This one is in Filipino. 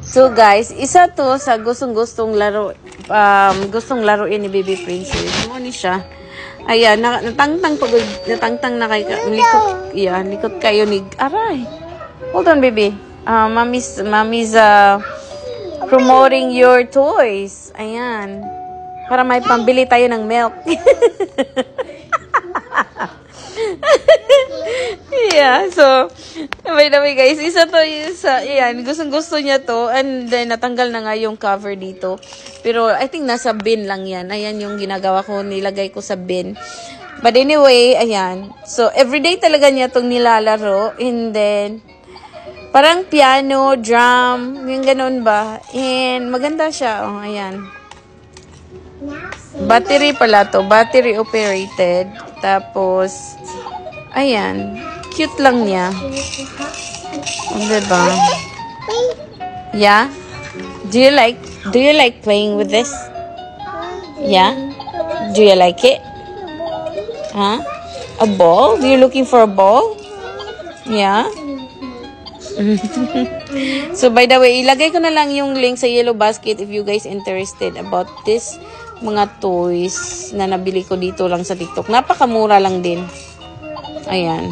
So guys, isa to sa gustong-gustong laro, gustong laruin ni Baby Princess. Ano ni siya? Ayan, natangtang na kay likot kayo ni aray. Hold on, baby. Mommy's promoting your toys. Ayan. Para may pambili tayo ng milk. Yeah, so by the way guys, isa to sa yan, gustong-gusto niya to, and then natanggal na nga yung cover dito. Pero I think nasa bin lang yan. Ayan yung ginagawa ko, nilagay ko sa bin. But anyway, ayan. So everyday talaga niya tong nilalaro, and then parang piano, drum, yung ganun ba. And maganda siya, oh, ayan. Battery pala to, battery operated. Tapos ayan, cute lang niya. Oh, diba? Yeah? Do you like playing with this? Yeah? Do you like it? Huh? A ball? You're looking for a ball? Yeah? So by the way, ilagay ko na lang yung link sa Yellow Basket if you guys interested about this mga toys na nabili ko dito lang sa TikTok. Napakamura lang din. Ayan.